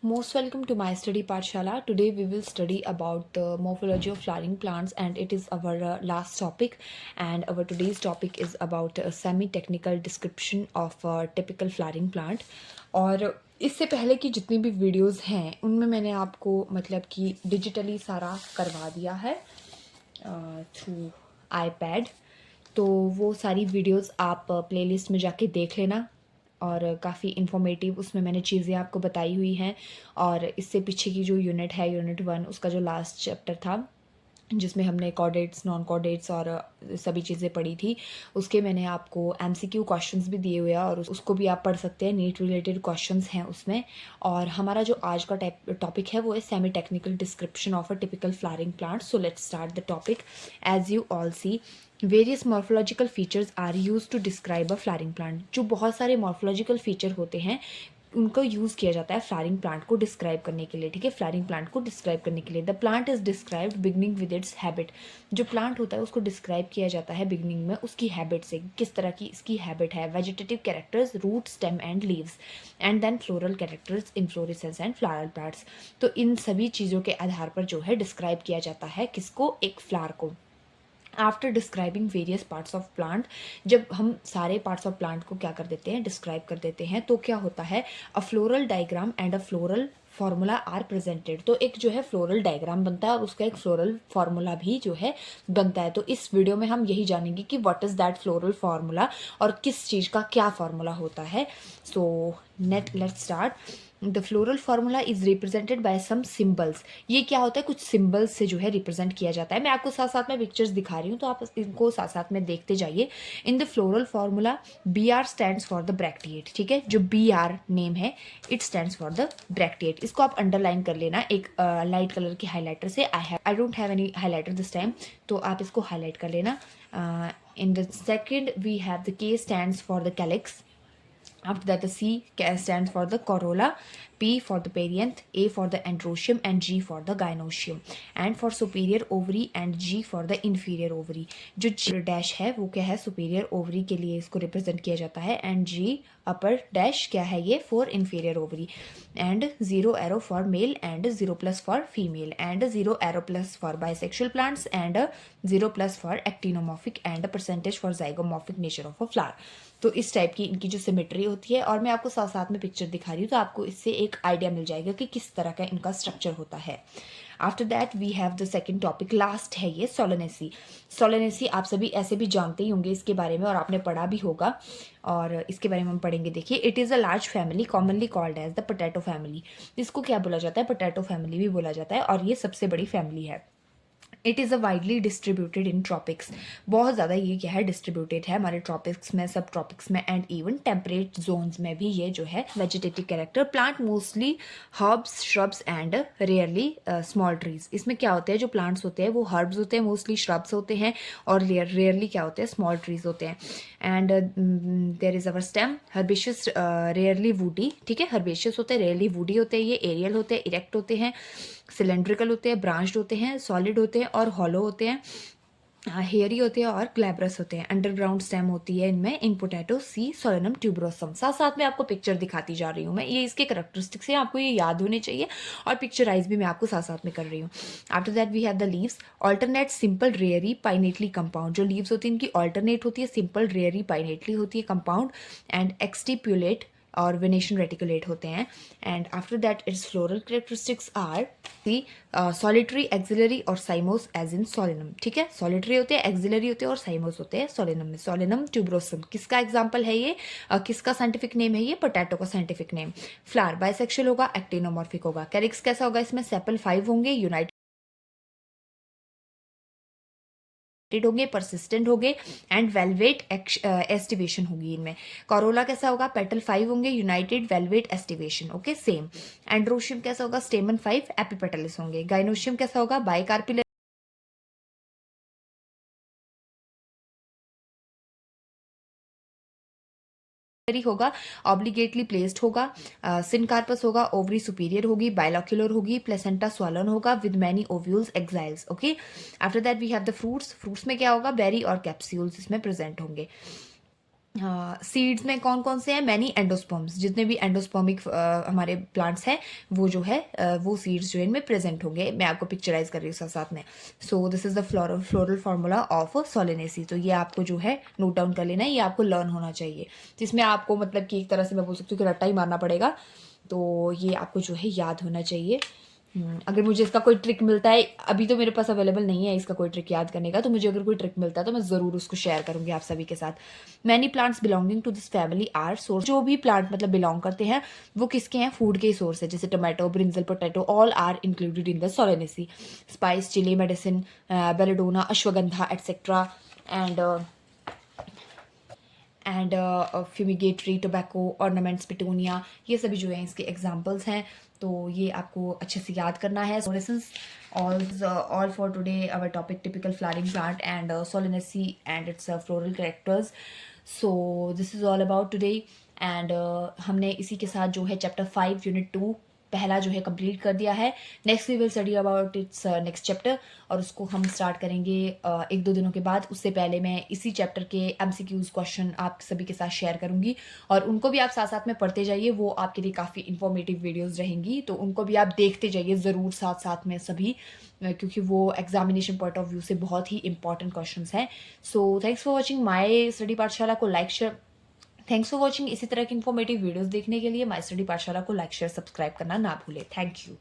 Most welcome to my study Pathshala. Today we will study about the morphology of flowering plants and it is our last topic, and our today's topic is about a semi-technical description of a typical flowering plant. और इससे पहले की जितनी भी videos हैं उनमें मैंने आपको मतलब कि डिजिटली सारा करवा दिया है थ्रू आईपैड, तो वो सारी वीडियोस आप प्लेलिस्ट में जाके देख लेना और काफ़ी इन्फॉर्मेटिव उसमें मैंने चीज़ें आपको बताई हुई हैं। और इससे पीछे की जो यूनिट है यूनिट 1 उसका जो लास्ट चैप्टर था जिसमें हमने कॉर्डेट्स नॉन कॉर्डेट्स और सभी चीज़ें पढ़ी थी, उसके मैंने आपको एमसीक्यू क्वेश्चंस भी दिए हुए हैं और उसको भी आप पढ़ सकते हैं। नीट रिलेटेड क्वेश्चंस हैं उसमें। और हमारा जो आज का टॉपिक है वो है semi technical description of a typical flowering plant. So let's start the topic. As you all see, various morphological features are use to describe a flowering plant. जो बहुत सारे मॉर्फोलॉजिकल फीचर होते हैं उनको यूज़ किया जाता है फ्लावरिंग प्लांट को डिस्क्राइब करने के लिए। ठीक है, फ्लावरिंग प्लांट को डिस्क्राइब करने के लिए the plant is described beginning with its habit. जो प्लांट होता है उसको डिस्क्राइब किया जाता है बिगनिंग में उसकी हैबिट से, किस तरह की इसकी हैबिट है। Vegetative characters, root, stem and leaves, and then floral characters, inflorescence and floral parts. तो इन सभी चीज़ों के आधार पर जो है डिस्क्राइब किया जाता है किसको, एक फ्लावर को। After describing various parts of plant, जब हम सारे पार्ट्स ऑफ प्लांट को क्या कर देते हैं, डिस्क्राइब कर देते हैं, तो क्या होता है, a floral diagram and a floral formula are presented. तो एक जो है फ्लोरल डायग्राम बनता है और उसका एक फ्लोरल फार्मूला भी जो है बनता है। तो इस वीडियो में हम यही जानेंगे कि what is that floral formula और किस चीज़ का क्या फार्मूला होता है। So let's start. The floral formula is represented by some symbols. ये क्या होता है, कुछ सिम्बल्स से जो है रिप्रेजेंट किया जाता है। मैं आपको साथ साथ में पिक्चर्स दिखा रही हूँ तो आप इनको साथ साथ में देखते जाइए। In the floral formula B R stands for the bracteate. ठीक है, जो बी आर नेम है it stands for the bracteate. इसको आप अंडरलाइन कर लेना एक लाइट कलर की हाईलाइटर से। I don't have any highlighter this time, तो आप इसको हाईलाइट कर लेना। In the second we have the K stands for the calyx. After that, the C stands for the corolla, P for the perianth, A for the androecium, and G for the gynoecium. And for superior ovary and G for the inferior ovary. जो G dash है वो क्या है, superior ovary के लिए इसको represent किया जाता है, एंड G अपर डैश क्या है ये, for inferior ovary. And 0 arrow for male and 0 plus for female, and 0 arrow plus for bisexual plants, and 0 plus for actinomorphic, and a percentage for zygomorphic nature of a flower. तो इस type की इनकी जो symmetry होती है, और मैं आपको साथ साथ में पिक्चर दिखा रही हूँ तो आपको इससे एक आइडिया मिल जाएगा कि किस तरह का इनका स्ट्रक्चर होता है। After that we have the second topic, last है ये सोलेनेसी। सोलेनेसी आप सभी ऐसे भी जानते ही होंगे इसके बारे में और आपने पढ़ा भी होगा, और इसके बारे में हम पढ़ेंगे। देखिए, it is a large family commonly called as the potato family. इसको क्या बोला जाता है, पोटैटो फैमिली भी बोला जाता है, और ये सबसे बड़ी फैमिली है। It is a widely distributed in tropics. बहुत ज़्यादा ये क्या है, डिस्ट्रीब्यूटेड है हमारे ट्रॉपिक्स में, सब ट्रॉपिक्स में, एंड इवन टेम्परेट जोन्स में भी ये जो है vegetative character. Plant mostly herbs, shrubs and rarely small trees. इसमें क्या होते हैं, जो प्लांट्स होते हैं वो हर्ब्स होते हैं, मोस्टली श्रब्स होते हैं, और रेयरली क्या होते हैं, स्मॉल ट्रीज होते हैं। And there is our stem, herbaceous, rarely woody. ठीक है, हर्बेशियस होते हैं, रेयरली वुडी होते हैं, ये एरियल होते हैं, इरेक्ट होते हैं, सिलेंड्रिकल होते हैं, ब्रांच्ड होते हैं, सॉलिड होते हैं और हॉलो होते हैं, हेयरी होते हैं और ग्लैब्रस होते हैं। अंडरग्राउंड स्टेम होती है इनमें, इन पोटैटो सी सोलेनम ट्यूबरोसम। साथ साथ में आपको पिक्चर दिखाती जा रही हूँ मैं, ये इसके करैक्टरिस्टिक्स हैं, आपको ये याद होने चाहिए, और पिक्चराइज भी मैं आपको साथ साथ में कर रही हूँ। After that we have the leaves, alternate simple rarely pinnately compound. जो लीव्स होती है इनकी ऑल्टरनेट होती है, सिंपल रेयरी पाइनेटली होती है कंपाउंड, एंड एक्सटिप्यूलेट और वेनेशन रेटिकुलेट होते हैं। And after that its floral characteristics are the solitary, axillary और साइमोस एज इन सोलेनम। ठीक है, सॉलिटरी होते हैं, एक्सिलरी होते हैं और साइमोस होते हैं सोलेनम में। सोलेनम ट्यूबरोसम किसका एग्जाम्पल है ये, किसका साइंटिफिक नेम है ये, पोटैटो का साइंटिफिक नेम। फ्लावर बाइसेक्सुअल होगा, एक्टिनोमॉर्फिक होगा। कैरिक्स कैसा होगा, इसमें सेपल 5 होंगे, यूनाइटेड होंगे, परसिस्टेंट होंगे, एंड वेलवेट एस्टिवेशन होगी इनमें। कोरोला कैसा होगा, पेटल 5 होंगे, United, velvet aestivation. Okay, same. Androecium कैसा होगा, स्टेमन 5, एपिपेटलिस होंगे। गाइनोशियम कैसा होगा, बाइकार्पिलरी होगा, ऑब्लिगेटली प्लेस्ड होगा, सिनकार्पस होगा, ओवरी सुपीरियर होगी, बाइलॉक्यूलर होगी, प्लेसेंटा स्वॉलन होगा with many ovules axils. Okay, after that we have the fruits. Fruits में क्या होगा, बेरी और कैप्सूल्स इसमें प्रेजेंट होंगे। सीड्स में कौन कौन से हैं, मैनी एंडोस्पर्म्स, जितने भी एंडोस्पर्मिक हमारे प्लांट्स हैं वो जो है वो सीड्स जो है इनमें प्रेजेंट होंगे। मैं आपको पिक्चराइज कर रही हूँ साथ साथ में। So this is the floral formula of Solanaceae. तो ये आपको जो है नोट डाउन कर लेना है, ये आपको लर्न होना चाहिए, जिसमें आपको मतलब कि एक तरह से मैं बोल सकती हूँ कि रट्टा ही मारना पड़ेगा। तो ये आपको जो है याद होना चाहिए। अगर मुझे इसका कोई ट्रिक मिलता है, अभी तो मेरे पास अवेलेबल नहीं है इसका कोई ट्रिक याद करने का, तो मुझे अगर कोई ट्रिक मिलता है तो मैं ज़रूर उसको शेयर करूंगी आप सभी के साथ। Many plants belonging to this family are source. जो भी प्लांट मतलब बिलोंग करते हैं वो किसके हैं, फूड के सोर्स है, जैसे tomato, brinjal, potato, all are included in the solanaceae. Spice, chilli, medicine, belladonna, ashwagandha etcetera and fumigatory, tobacco, ornaments, petunia, ये सभी जो है इसके एग्जाम्पल्स हैं। तो ये आपको अच्छे से याद करना है। सोलेनेंस all for today our topic typical flowering plant and solanaceae and its floral characters. So this is all about today and हमने इसी के साथ जो है चैप्टर 5 यूनिट 2 पहला जो है कंप्लीट कर दिया है। Next we will study about its next chapter और उसको हम स्टार्ट करेंगे 1-2 दिनों के बाद। उससे पहले मैं इसी चैप्टर के MCQs क्वेश्चन आप सभी के साथ शेयर करूंगी और उनको भी आप साथ साथ में पढ़ते जाइए। वो आपके लिए काफ़ी इंफॉर्मेटिव वीडियोस रहेंगी, तो उनको भी आप देखते जाइए ज़रूर साथ साथ में सभी, क्योंकि वो एग्जामिनेशन पॉइंट ऑफ व्यू से बहुत ही इंपॉर्टेंट क्वेश्चन हैं। So thanks for watching my study पाठशाला को like share. Thanks for watching. इसी तरह की इन्फॉर्मेटिव वीडियोस देखने के लिए माई स्टडी पाठशाला को लाइक शेयर सब्सक्राइब करना ना भूलें। Thank you.